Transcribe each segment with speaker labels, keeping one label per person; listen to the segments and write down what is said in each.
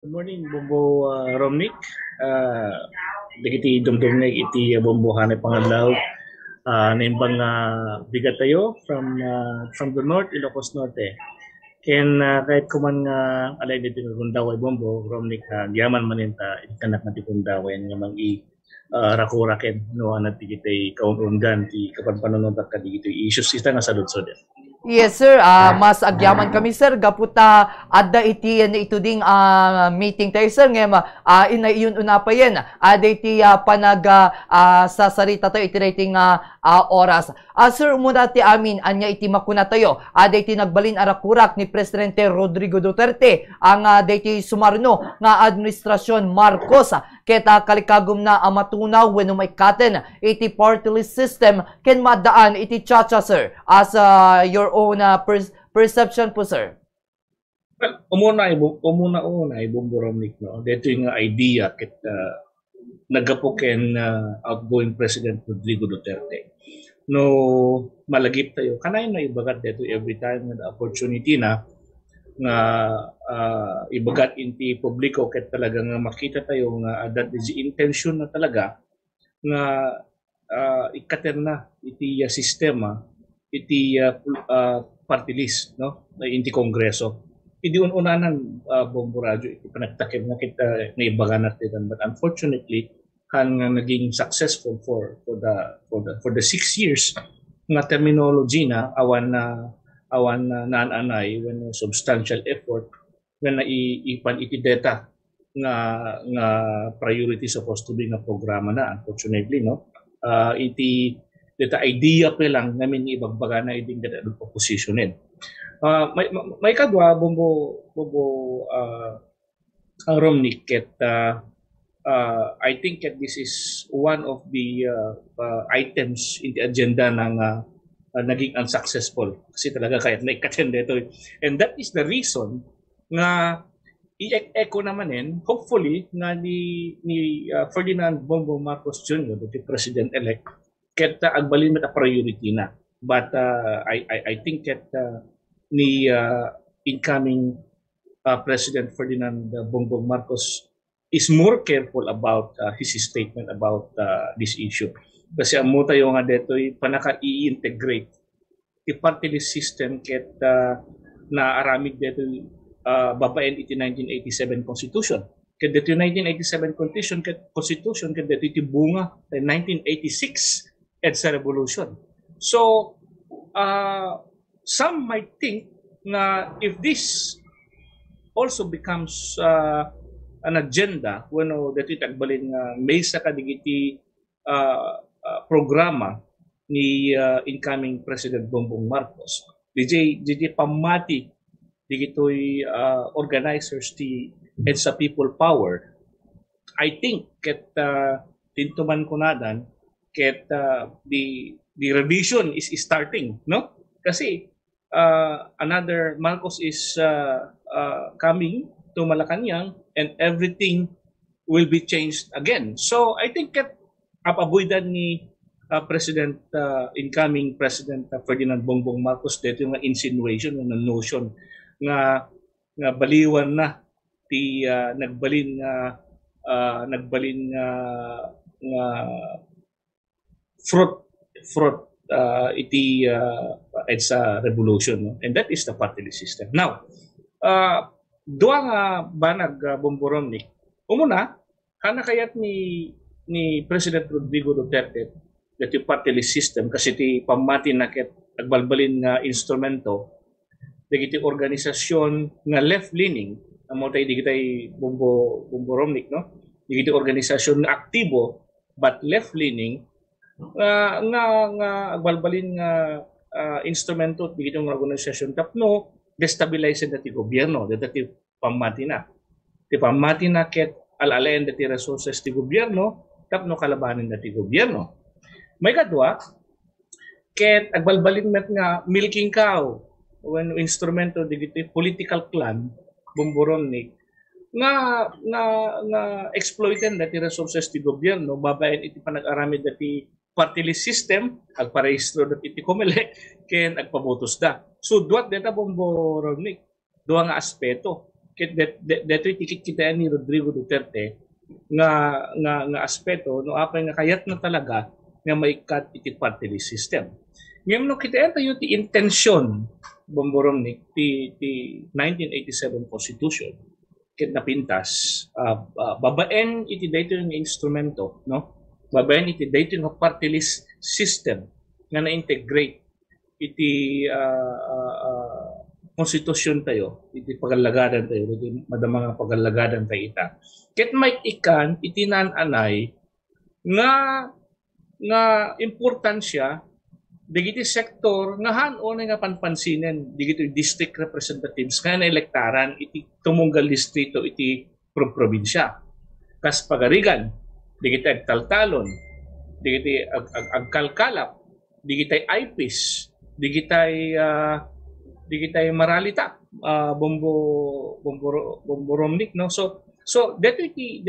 Speaker 1: Good morning, Bombo Romnik. Dagiti dumdumneg iti bombohanay pangalaw. Naimbang bigat tayo from the north, Ilocos Norte. Ken kahit kuman nga alay dito ng Bombo Romnik yaman maninta itanak na tipundaway nga mangi rakuraken no anat digitay kaunungan ti kapanpanunod ka digitay issues ita nga saludsod.
Speaker 2: Yes, sir. Mas agyaman kami, sir. Gaputa, adda iti na ito ding meeting tayo, sir. Ngayon, yun una pa yan. Adda iti sa sarita tayo, iti rating oras. Sir, muna ti amin, anya iti makuna tayo. Adda iti nagbalin arakurak ni Presidente Rodrigo Duterte. Ang adda iti sumarno nga administrasyon Marcos. Keta kalikagum na amatunaw when may katen iti party list system ken madaan iti chacha, sir. As your own perception po, sir.
Speaker 1: Well, umuna ibumburamnik no. Dito yung idea ket nagapoken outgoing President Rodrigo Duterte. No malagip tayo kanay na ibagat dito every time na opportunity na nga ibagat inti publiko ket talaga nga makita tayo nga that is intention na talaga nga ikaten na iti sistema iti party list no inti kongreso idi unanan Bombo Radio iti panagtakip na kita nga ibagan natin but unfortunately kan naging successful for the 6 years nga terminology na awan na nananay when substantial effort when ipan iti data nga priority supposed to be nga programa na unfortunately no iti data idea pa lang namin ibagbaga na iding data oppositionin may kadwa Bombo ang Romnik ket I think that this is one of the items in the agenda ng naging unsuccessful kasi talaga kahit naikaten dito and that is the reason nga i-echo namanin hopefully nga ni Ferdinand Bongbong Marcos Jr. the president-elect ket agbalin met a priority na but I think that ni incoming President Ferdinand Bongbong Marcos is more careful about his statement about this issue. Kasi amo tayo nga dito panaka i-integrate i-party list system ket na aramid dito babaen iti 1987 Constitution. Ket dito 1987 Constitution ket dito iti bunga 1986 EDSA Revolution. So some might think na if this also becomes an agenda when dito itagbalin nga may sa kadigiti programa ni incoming President Bongbong Marcos. DJ pamati digitoy organizers ti EDSA People Power. I think ket tintuman ko nadan ket the revision is starting no kasi another Marcos is coming to Malacanang and everything will be changed again. So I think that apabuidan ni incoming President Ferdinand Bongbong Marcos dito yung insinuation ng notion nga baliwan na ti nagbalin nga fraud iti EDSA revolution no? And that is the party list system. Now duwa nga banag Bombo Romnik. Umuna, kana kayat ni President Rodrigo Duterte that yung party list system kasi ti pamati na ket agbalbalin nga instrumento dagiti organisasyon nga left-leaning amo tay digitay Bombo Romnik no. Digiti organisasyon nga aktibo but left-leaning nga agbalbalin nga instrumento digiti nga organisasyon tapno destabilize dati gobyerno, dati pamati na. Ti pamati na ket alalayan dati resources ti gobyerno, tapno kalabanin dati gobyerno. May kadwa, ket agbalbalin met nga milking cow when instrumento digiti political clan Bombo Romnik nga exploitan dati resources ti gobyerno babaen iti panag-aramid dati party list system agparehistro dati iti COMELEC ken agpabotos da. So duat deta Bombo Romnik duha nga aspeto Dito tikit kita ni Rodrigo Duterte nga aspeto no apay nga kayat na talaga nga maikat iti party list system. Ngayon no kita enta yung ti intention bomborom ni ti 1987 Constitution ket napintas babaen iti dayto yung instrumento no babaen iti dayto yung party list system nga na-integrate iti konstitusyon tayo, iti pagalagadan tayo, iti madamang pagalagadan tayo ita. Ket may ikan, iti nananay, nga importansya, digiti sektor, nga hanon nga panpansinen, digiti district representatives, nga naelektaran, iti tumunggal distrito, iti probinsya. Kas pagarigan, digiti agtaltalon, digiti agkalkalap, digiti IPIS, digiti maralita bomboromnik no so dito iti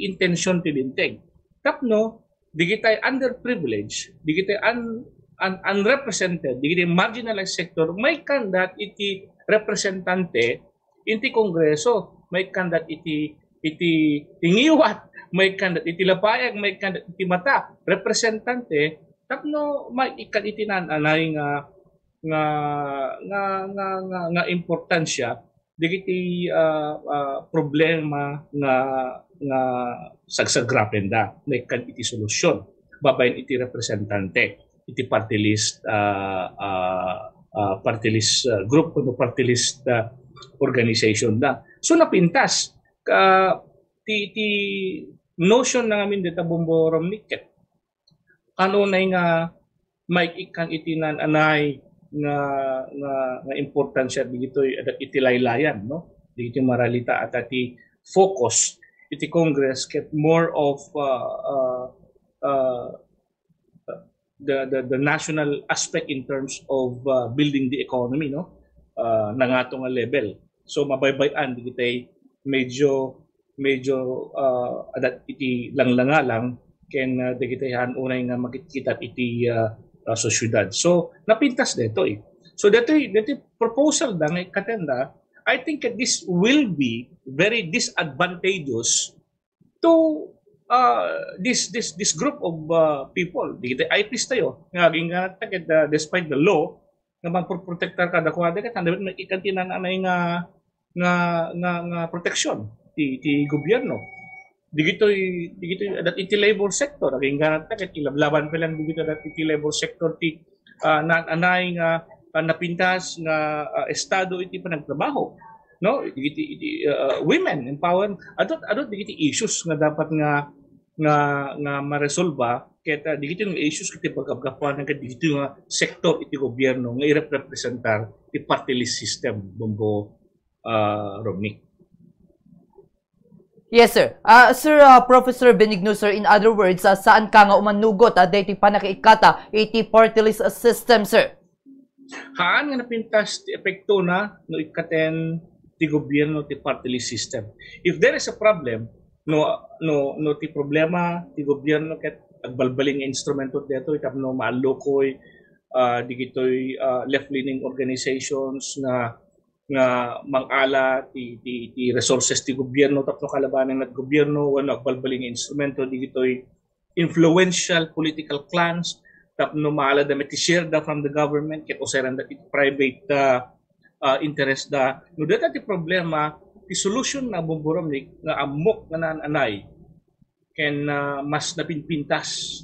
Speaker 1: intention ti binteg tapno digitay underprivileged digitay unrepresented digitay marginalized sector may kandat iti representante inti kongreso may kandat iti tingiwat may kandat iti lapayag may kandat iti mata representante tapno may ikan iti nananay nga importansya digiti problema nga sagsagrapen da may kan iti solusyon babayin iti representante iti party list group o party list organization da so napintas ti notion na ngamin dita bomborom niket ano na nga may ikan iti nananay nga importansya digitoy adat iti laylayan no digiti maralita at iti focus iti Congress get more of the national aspect in terms of building the economy no nangato nga level so mabaybayan digitay medyo adat iti langlanga lang ken digitay unay nga makikita iti sa syudad. So, napintas dito eh. So, dito proposal na ng katenda, I think that this will be very disadvantageous to this group of people. Di kita IPs tayo. Nga despite the law, na magprotektar kada kung ada ka, dapat ikantinan nga protection ti gobyerno. Digito adat iti labor sector aging ganat ket ilablaban pa lang digito adat iti labor sector ti nanay nga napintas nga estado iti panagtrabaho no digiti women empowerment adot digiti issues nga dapat nga maresolba ket digito nga issues iti pagkapkapuan nga digito nga sektor iti gobyerno nga irepresentar ti party list system bombo Romney.
Speaker 2: Yes, sir. Sir, Professor Benigno, sir, in other words, saan ka nga umanugot dahil panakiikata iti party list system, sir?
Speaker 1: Haan nga napintas ti epekto na no ikaten ti gobyerno ti party list system. If there is a problem, no ti problema ti gobyerno ket agbalbaling instrumento dito itapno maalukoy digitoy left-leaning organizations nga mangala ti resources ti gobyerno tapno kalabanan ng gobyerno wano agbalbaling instrumento digitoy influential political clans tapno maala da ti share da from the government ket oseran da ti private interest da no data ti problema ti solution na bomborom ni nga amok nga nananay ken mas napinpintas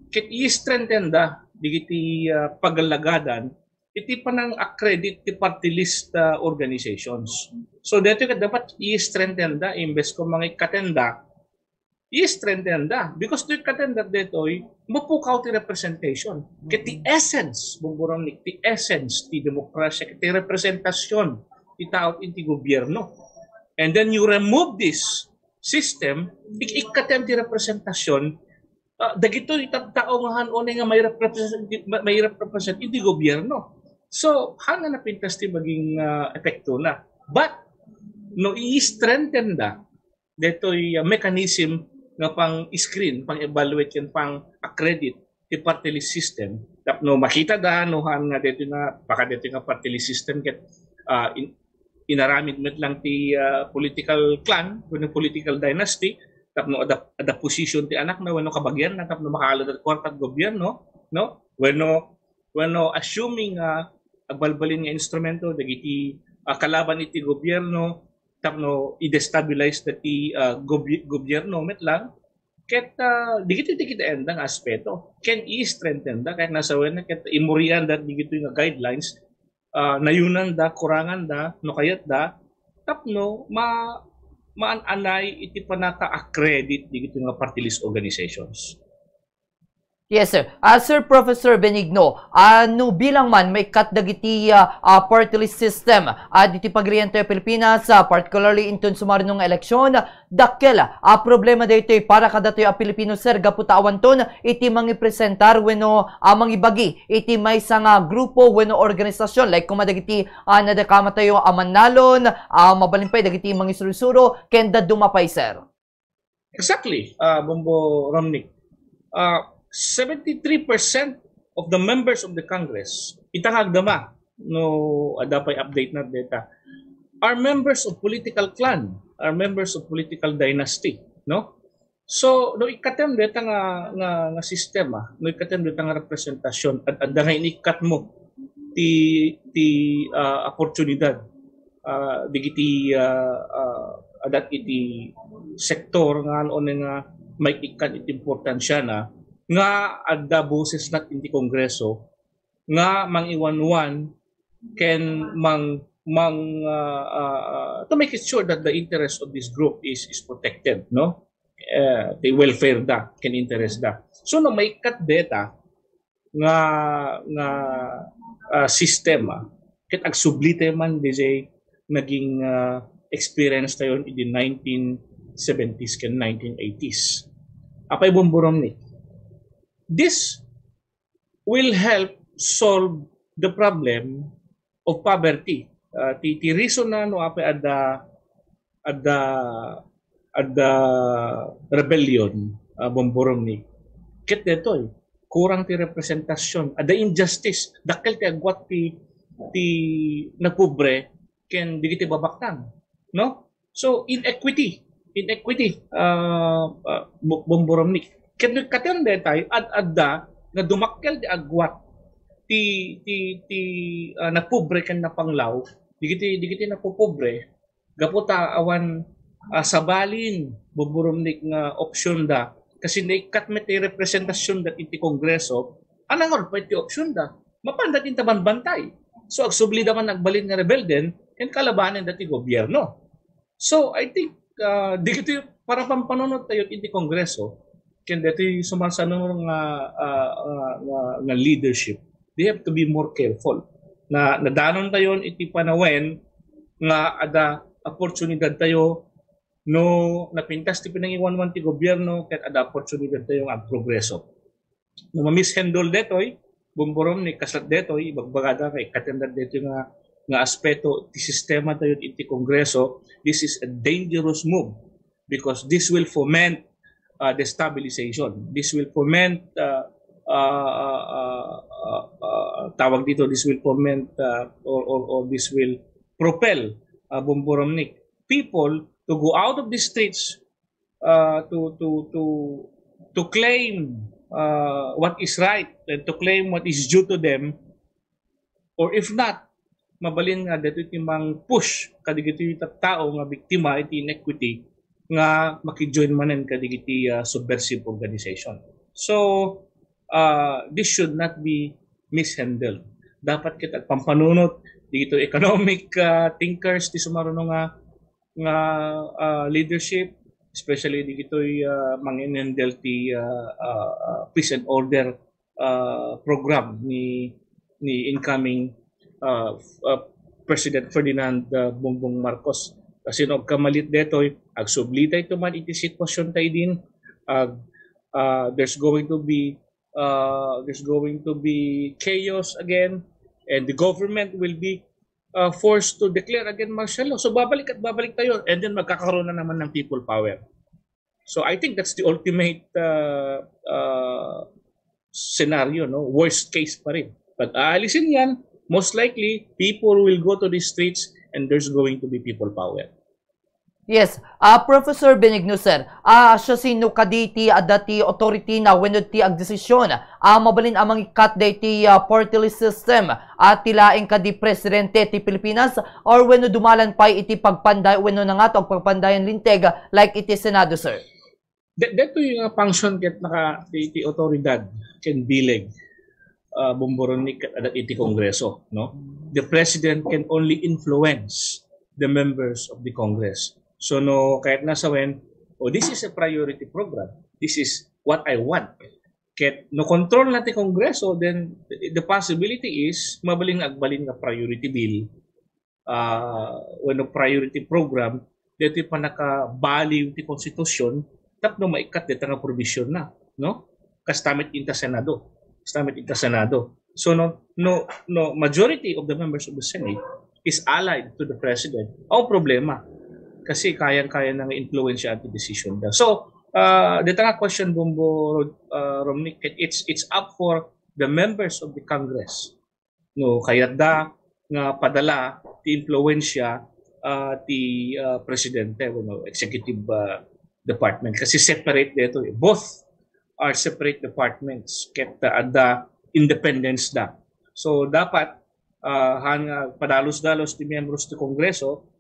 Speaker 1: ket i-strengthen da digiti pagalagadan iti panang accredit ti party list organizations. So dito ka dapat i-strengthen da imbes ko mga ikatenda i-strengthen da because to ikatenda dito mapukaw ti representation. Ket ti essence bumburang ni ti essence ti demokrasya ket ti representasyon ti tao ti gobyerno. And then you remove this system ikatem ti representasyon dagito itabtao nga hanon nga may represent ti gobyerno. So, hanga napintas ti maging epekto na. But, no i-strengthen da, dito'y mechanism na pang-screen, pang-evaluate yan, pang-accredit ti party list system. No, makita da, no, hanga dito na, baka dito nga party list system, ket inaramid met lang ti political clan, wenno political dynasty, tapno ada position ti anak na wenno kabagyan na tapno makaalad at kwarta gobyerno, no? Wenno assuming agbalbalin nga instrumento dagiti kalaban iti gobyerno tapno i-destabilize dati gobyerno met lang ket digiti endang aspeto can i-strengthen da kahit nasa wen ket imurian dat digiti nga guidelines nayunan da kurangan da no kayat da tapno maananay iti panaka-accredit digiti nga party list organizations.
Speaker 2: Yes, sir. Sir Professor Benigno, no bilang man may katdagiti party list system diti pagriento Pilipinas, particularly inton sumarinong eleksyon, dakkel problema dito para kadatoy a Pilipino sir gaputa awanton iti mangipresentar wenno mangibagi iti maysa nga grupo wenno organisasyon like kumadagiti nadakama tayo Manalon, mabalimpay dagiti mangisurusuro kenda dumapay sir.
Speaker 1: Exactly, Bombo Romnick. 73% of the members of the Congress, itangagdama, no adapay update na data, are members of political clan, are members of political dynasty, no? So, no ikatem deta nga sistema, no ikatem deta nga representasyon at nga inikat mo ti oportunidad digiti adat iti sektor nga ano nga may ikat iti importansya na nga adda boses nat iti kongreso nga mangiwanwan ken to make it sure that the interest of this group is protected, no? The welfare da ken interest da. So no may kat data nga sistema ket agsublite man DJ naging experience tayo in the 1970s ken 1980s. Apay bomborom ni. This will help solve the problem of poverty. Ti reason na no apay ada rebellion bomborom ni. Ket detoy kurang ti representasyon, ada injustice, dakkel ti agwat ti nagpobre ken digiti babaktang, no? So inequity bomborom ni. Ken katen detay adda nga dumakkel ti agwat ti nagpobre ken napanglaw, digiti napopobre gaputa awan sabalin bomborom ni nga opsyon da kasi naikat met ti representasyon dat iti kongreso anang pa iti opsyon da mapandat iti bantay. So agsubli daman nagbalin nga rebelden ken kalabanen dati gobyerno. So I think digiti para pampanunod tayo iti kongreso ken dati sumansanong nga leadership, they have to be more careful na nadanon tayo iti panawen nga ada oportunidad tayo no napintas ti pinangiwanwan ti gobyerno ket ada oportunidad tayo ang progreso. No ma-mishandle detoy bomborom ni kasat detoy bagbagada kay katendad deto nga aspeto ti sistema tayo iti kongreso. This is a dangerous move because this will foment destabilization. This will foment tawag dito, this will foment or this will propel bomboromnik people to go out of the streets to claim what is right and to claim what is due to them, or if not mabalin nga dito timang push kadigiti tao nga biktima iti inequity nga makijoin manen kadigiti subversive organization. So this should not be mishandled. Dapat kita pampanunot dito economic thinkers ti sumaruno nga leadership, especially dito manginendel ti peace and order program ni incoming President Ferdinand Bongbong Marcos. Kasi no kamalit detoy agsublita ito man iti sitwasyon tayo din there's going to be chaos again and the government will be forced to declare again martial law. So babalik tayo and then magkakaroon na naman ng people power. So I think that's the ultimate scenario, no? Worst case pa rin. But aalisin yan, most likely people will go to the streets and there's going to be people power.
Speaker 2: Yes, Professor Benigno sir, siya sino kaditi adati authority na wenno ti ag desisyon, mabalin amang ikat dati party list system at tilaing kadi presidente ti Pilipinas or wenno dumalan pa iti pagpanday wenno na nga to pagpandayan linteg like iti Senado sir.
Speaker 1: Dito yung function ket naka iti otoridad ken bileg bumboronik at iti kongreso, no? The president can only influence the members of the Congress. So no, kahit nasa when, this is a priority program. This is what I want. Kahit no control natin Kongreso, then the possibility is mabaling agbalin nga priority bill when no priority program, dito pa nakabaliw ti konstitusyon, tapno maikat dito nga provision na, no? Kastamit inta Senado. Kastamit inta Senado. So no majority of the members of the Senate is allied to the president. Ang problema kasi kayang-kaya nang influence at decision da. So, dito nga question Bombo Romnick, it's up for the members of the Congress. No, kaya da nga padala ti influensya ti presidente, executive department kasi separate dito. Both are separate departments ket ada independence da. So dapat padalos-dalos ti members ti Kongreso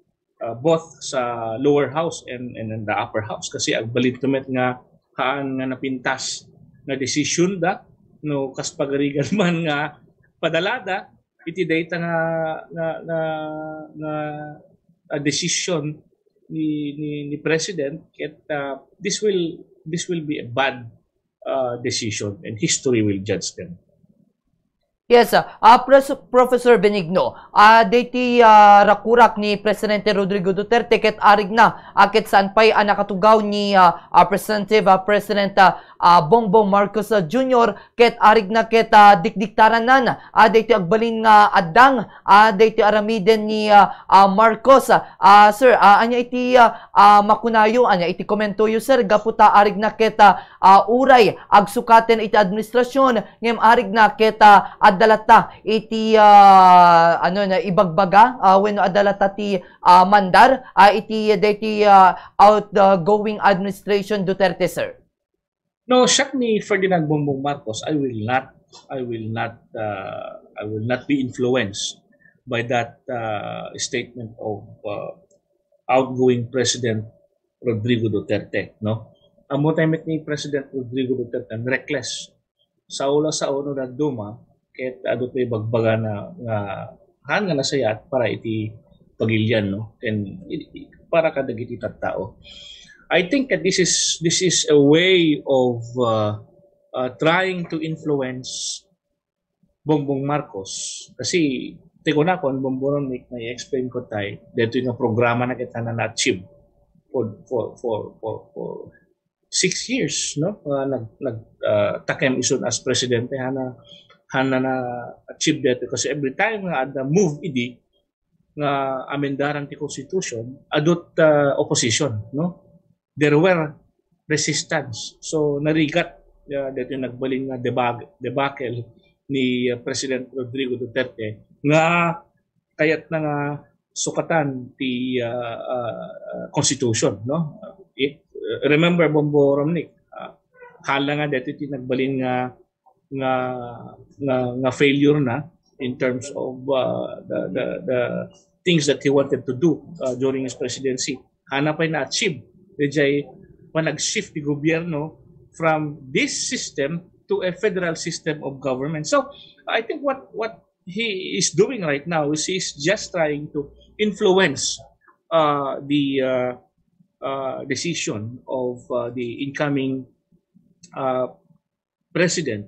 Speaker 1: both sa lower house and the upper house kasi ang balitumet nga haan nga napintas na decision da no kas pagarigan man nga padalada iti data nga decision ni president ket this will be a bad decision and history will judge them.
Speaker 2: Yes, Professor Benigno, dati rakurak ni Presidente Rodrigo Duterte ket arig na ket saan pay nakatugaw ni President Bongbong Marcos Jr. ket arig na ket dikdiktaran nan dati agbalin nga addang dati aramiden ni Marcos. Sir, anya iti makunayo anya iti komentoyo sir gaputa arig na ket uray agsukaten iti administrasyon ngem arig na ket adalata iti ibagbaga wenno adalata ti mandar iti dati outgoing administration Duterte sir.
Speaker 1: No, siya ni Ferdinand Bongbong Marcos, I will not be influenced by that statement of outgoing President Rodrigo Duterte, no? Ang motimate ni President Rodrigo Duterte reckless sa uno na duma ket adto tay bagbaga nga nasayat para iti pagilyan, no? And para kadagiti tattao. I think that this is a way of trying to influence Bongbong Marcos kasi teko na kon Bongbong na i-explain ko tay dito yung programa na kita na achieve for 6 years, no? Takem isun as presidente hana na achieve dito kasi every time nga ada move idi nga amendaran ti constitution adot opposition, no? There were resistance. So narigat dito nagbaling nga debacle ni President Rodrigo Duterte nga kayat na nga sukatan ti constitution, no? Remember Bombo Romnick, hala nga dito ti nagbaling nga failure na in terms of the things that he wanted to do during his presidency. Hanapay na achieve diyay nag-shift the gobyerno from this system to a federal system of government. So I think what he is doing right now is he's just trying to influence the decision of the incoming President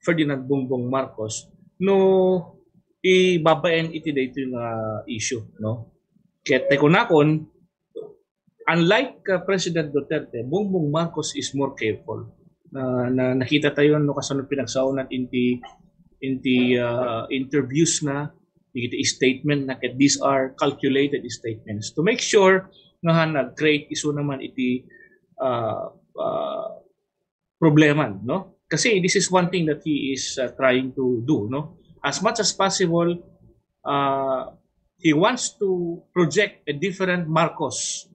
Speaker 1: Ferdinand Bongbong Marcos no ibabaen iti dayto yung issue, no? Kaya tekonakon unlike President Duterte, Bongbong Marcos is more careful. Na nakita tayo no kasunod pinagsaunan inti interviews na iti statement na these are calculated statements to make sure nga nag-create iso naman iti problema, no? Kasi this is one thing that he is trying to do, no? As much as possible he wants to project a different Marcos.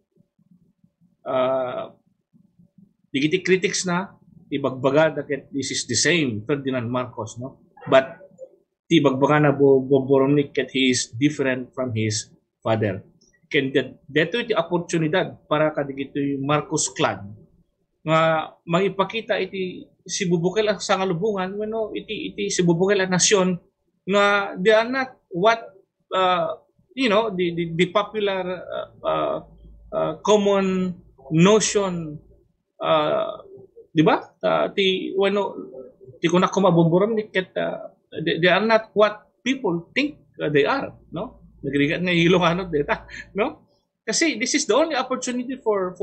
Speaker 1: Digiti critics na ibagbaga that this is the same Ferdinand Marcos, no? But ibagbaga na Bomboromnik that he is different from his father. Ken dito iti oportunidad para kadigito yung Marcos clan nga magipakita iti si Bubukel sa ngalubungan wenno iti si Bubukel ang nasyon nga they are not what the popular common notion di ba ti wenno ti kunak ko mabumburam ni ket they are not what people think they are, no? Nagrigat nga Ilocano data, no? Kasi this is the only opportunity for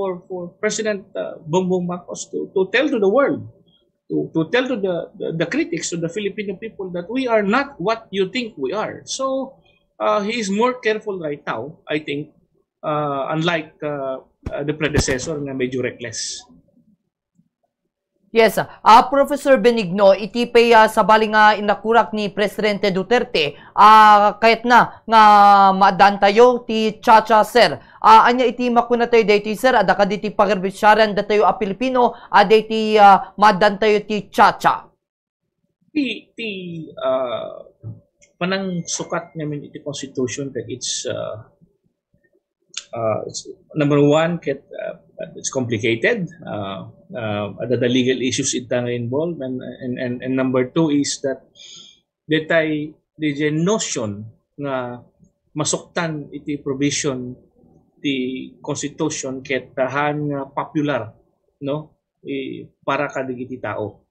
Speaker 1: President Bongbong Marcos to tell to the world, to tell to the critics, to the Filipino people that we are not what you think we are. So he is more careful right now, I think, unlike the predecessor na medyo reckless.
Speaker 2: Yes, Professor Benigno, iti pay sabali nga inakurak ni Presidente Duterte, kahit na nga maadaan tayo ti Chacha, sir. Anya iti makuna tayo dati, sir, ada ka diti pagerbisyaran da tayo a Pilipino, dati maadaan tayo ti Chacha.
Speaker 1: Panang sukat namin iti Constitution that it's number one, it's complicated. The legal issues itang involved, and number two is that the notion nga masuktan iti provision ti Constitution ket tahan nga popular, no, para kadigiti tao.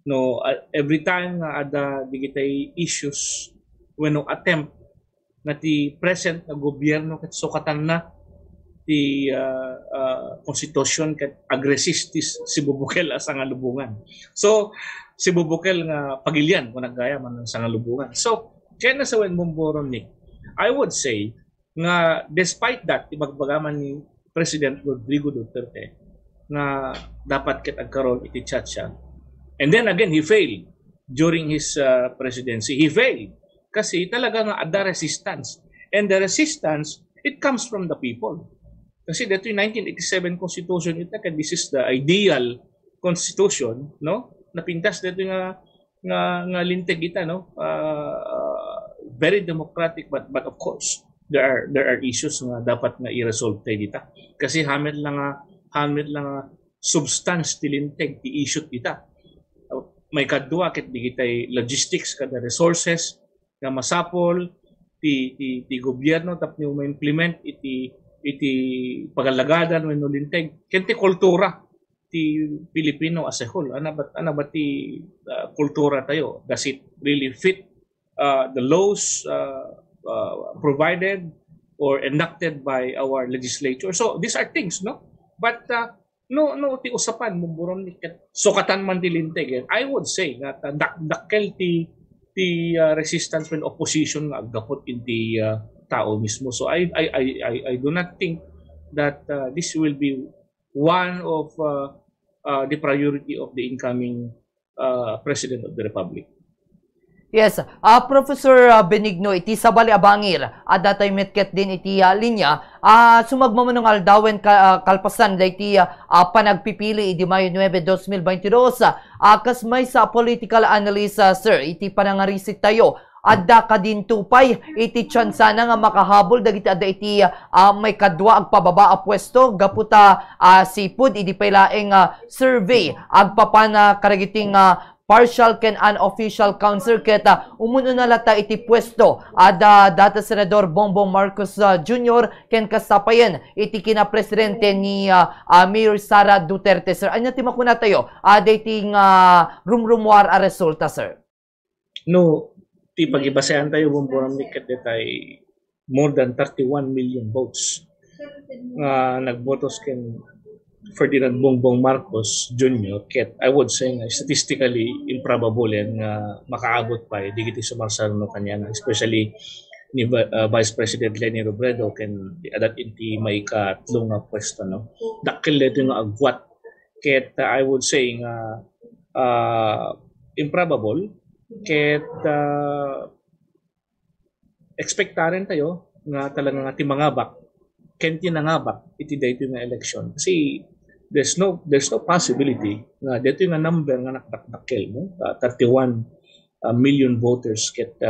Speaker 1: No, every time nga ada digitay issues when attempt na ti present na gobyerno ket sukatan na ti Constitution ket agresistis si Bubukel sa ngalubungan. So si Bubukel nga pagilian kung naggaya man sa ngalubungan. So kaya na sa Bomboromnik, I would say nga despite that ibagbagaman ni President Rodrigo Duterte na dapat ket agkaron iti Chacha. And then again he failed during his presidency. He failed kasi talaga nga ada resistance. And the resistance, it comes from the people. Kasi dito yung 1987 Constitution, this is the ideal Constitution, no? Napintas dito nga linteg ita, no? Very democratic, but of course there are issues nga dapat nga i-resolve tayo dito. Kasi hamit lang substance ti linteg ti issue dita. May kadua ket digitay logistics kada resources nga masapol ti gobyerno tapno ma-implement iti pagalagadan wenno linteg ken ti kultura ti Pilipino as a whole. Ana ba ti kultura tayo? Does it really fit the laws provided or enacted by our legislature? So these are things, no? But no ti usapan Bomboromnik ni ket sukatan man ti linteg. I would say that dakkel ti resistance when opposition nga agdakot inti tao mismo. So I do not think that this will be one of the priority of the incoming President of the Republic.
Speaker 2: Yes, Professor Benigno, iti sabali abangir, datay metket din iti linya, sumagmamanong aldawen kalpasan da iti panagpipili iti Mayo 9, 2022, kas may sa political analyst, sir, iti panangarisit tayo, adda ka din tupay, iti tsansa na nga makahabol, dagiti adda iti may kadwa agpababa a pwesto, gaputa sipud, iti pailaeng survey, agpapana karagiting partial ken unofficial council keta umuno na lata iti pwesto ada data senador Bongbong Marcos Jr. ken kasapayan iti kina presidente ni Mayor Sara Duterte, sir. Anya ti makuna tayo dating rumrumwar a resulta, sir?
Speaker 1: No, ti pagibasehan tayo Bomboromnik ket detay more than 31 million votes nagbotos ken Ferdinand Bongbong Marcos Jr. ket I would say nga statistically improbable yan nga makaabot pa digiti sumarsarno kanya, especially ni Vice President Leni Robredo ken adat inti may katlong nga pwesto, no? Dakkel dito nga agwat ket I would say nga improbable ket expectaren tayo nga talaga nga timangabak ken tinangabak iti daytoy nga election kasi there's no possibility nga daytoy nga number nga nakadakkel no 31 million voters ket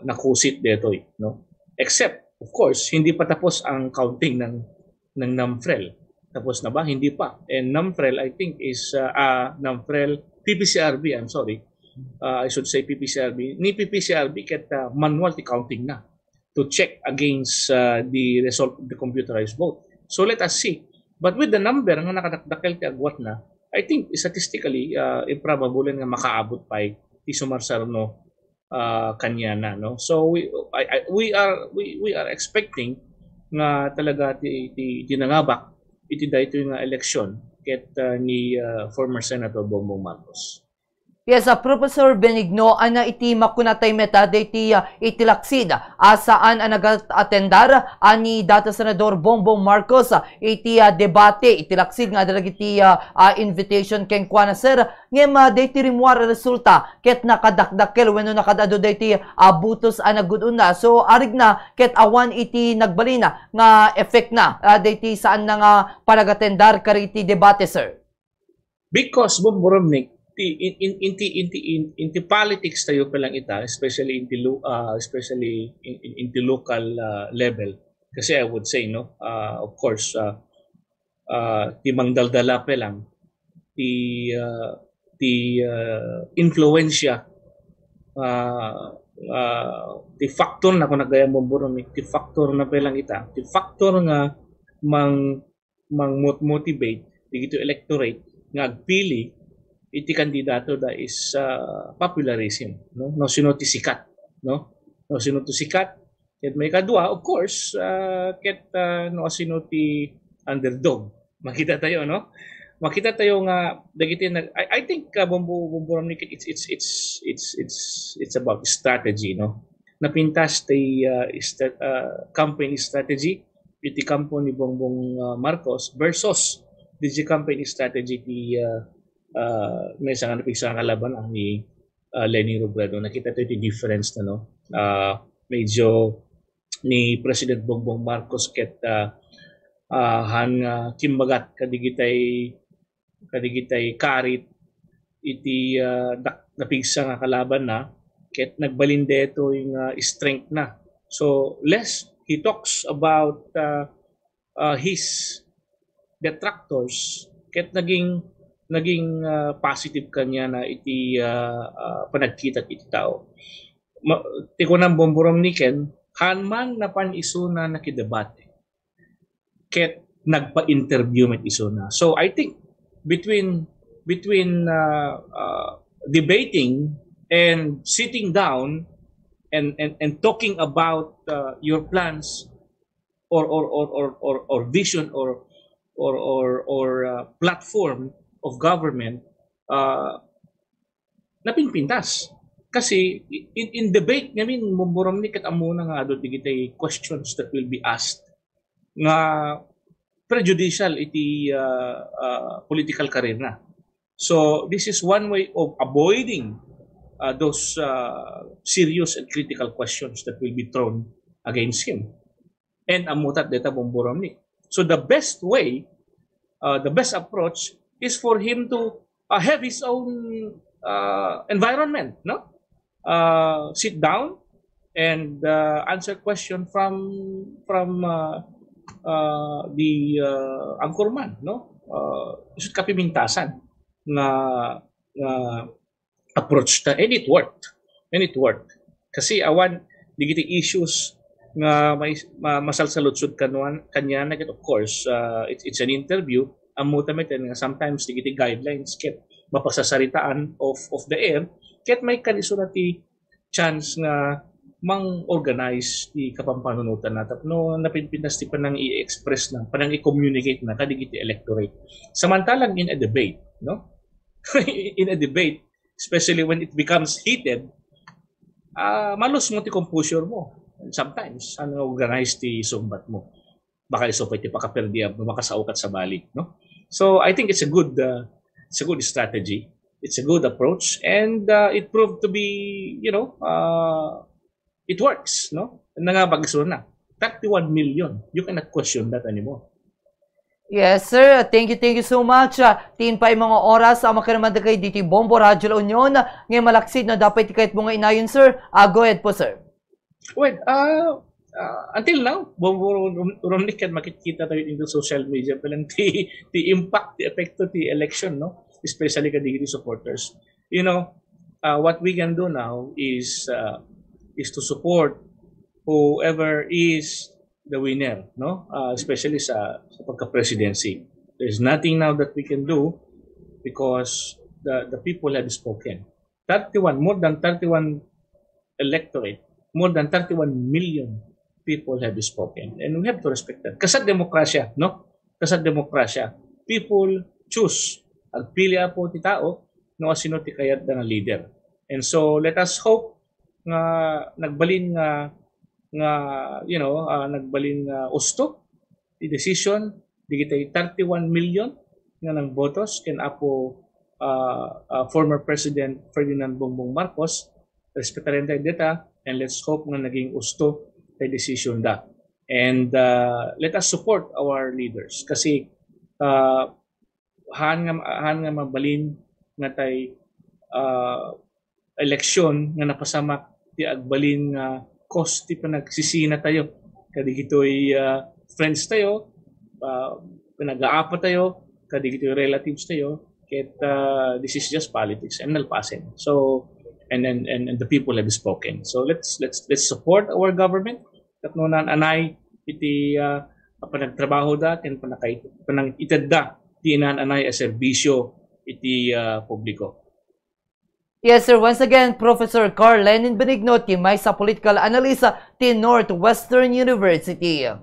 Speaker 1: nakusit daytoy no, except of course hindi pa tapos ang counting ng NAMFREL. Tapos na ba? Hindi pa. And NAMFREL I think is NAMFREL PPCRB, I'm sorry. I should say PPCRB. Ni PPCRB ket manual counting na to check against the result of the computerized vote. So let us see. But with the number nga nakadakdakkel ti agwat na, I think statistically improbable nga makaabot pa ti sumarsarno kanya na no. So we are expecting nga talaga ti nangabak iti daytoy nga eleksyon ket ni former Senator Bongbong Marcos.
Speaker 2: Yes, Professor Benigno, ana iti makunatay meta iti itilaksid saan nag-atendar ani data Senador Bongbong Marcos iti debate itilaksid nga dalagiti invitation ken kuana sir ngem dayti rimuar resulta ket nakadakdakkel wenno nakadado dayti butos nagudun na. So arig na ket awan iti nagbalina nga effect na dayti saan na nga panagatendar kariti debate sir.
Speaker 1: Because Bomboromnik into politics tayo pa lang ita, especially into local level. Kasi I would say no, of course timangdaldala pa lang influensya ti factor na kung nagaya mo Boromik, ti factor na pa lang ita, ti factor nga mang motivate digito electorate nga agpili iti kandidato da is popularism no sino ti sikat no sino ti sikat ket may kadua of course ket no sino ti underdog makita tayo nga dagiti I think Bomboromnik it's about strategy no napintas ti campaign strategy iti kampo ni Bongbong Marcos versus the campaign strategy ti may isang kalaban ang ni Leni Robredo. Nakita tayo yung difference na no. Medyo ni President Bongbong Marcos ket kimbagat kadigitay karit iti napigsa nga kalaban na ket nagbalinde ito yung strength na. So less he talks about his detractors ket naging positive kanya na iti panagkita iti tao. Ti kunang Bomboromniken hanman napan iso na nakidebate ket nagpa-interview met iso na. So I think between debating and sitting down and talking about your plans or vision or platform of government napinpintas kasi in debate ngamin Bomboromnik ket amuna nga adto digitay questions that will be asked nga prejudicial iti political career na. So this is one way of avoiding those serious and critical questions that will be thrown against him and amutat deta Bomboromnik. So the best way the best approach is for him to have his own environment, no? Sit down and answer question from the anchorman, no? Isut kapimintasan na approach ta, and it worked. Kasi awan digiti issues nga may masalsaludsod kanya na of course it's an interview amuta nga sometimes digiti guidelines ket mapasasaritaan of the air ket may kanisurati chance nga mang-organize di kapampanunutan na tapno napinpinas ti panang i-express na panang i-communicate na kadigiti electorate samantalang in a debate no in a debate especially when it becomes heated malus mo ti composure mo sometimes organize ti sumbat mo baka iso pa iti pakaperdiab makasaukat sa balik no. So I think it's a good strategy, it's a good approach, and it proved to be it works no. nangabag-iso na. 31 million. You cannot question that anymore.
Speaker 2: Yes, sir. Thank you so much. Tin pa yung mga oras makaraman kay dito Bombo Radyo La Union. Ngayon malaksid na dapat ikait mga inayon, sir. Go ahead po, sir.
Speaker 1: Well, until now, Bombo Romnick kan makikita tayo in the social media palang the impact, the effect of the election, no? Especially kadiri supporters. You know, what we can do now is to support whoever is the winner, no? Especially sa pagka-presidency. There's nothing now that we can do because the people have spoken. More than 31 electorate, more than 31 million people have spoken. And we have to respect that. Kasat demokrasya, no? Kasat demokrasya. People choose. Agpili po ti tao no sino ti kayat na leader. And so let us hope nga nagbalin nga nagbalin usto the decision digitay 31 million nga ng botos ken apo former President Ferdinand Bongbong Marcos. Respetarin tayo dita and let's hope nga naging usto tay decision da. And let us support our leaders kasi han nga mabalin nga tay eleksyon nga napasamak ti agbalin nga cost ti panagsisina tayo kadigitoy friends tayo pinag-aapa tayo kadigitoy relatives tayo ket this is just politics and nalpasen so and the people have spoken so let's support our government kat no nan anay iti panagtrabaho da ken panang itadda di nan anay a serbisyo iti publiko.
Speaker 2: Yes, sir. Once again, Professor Carl Lenin Benigno, timay sa political analyst ti Northwestern University.
Speaker 1: Yeah,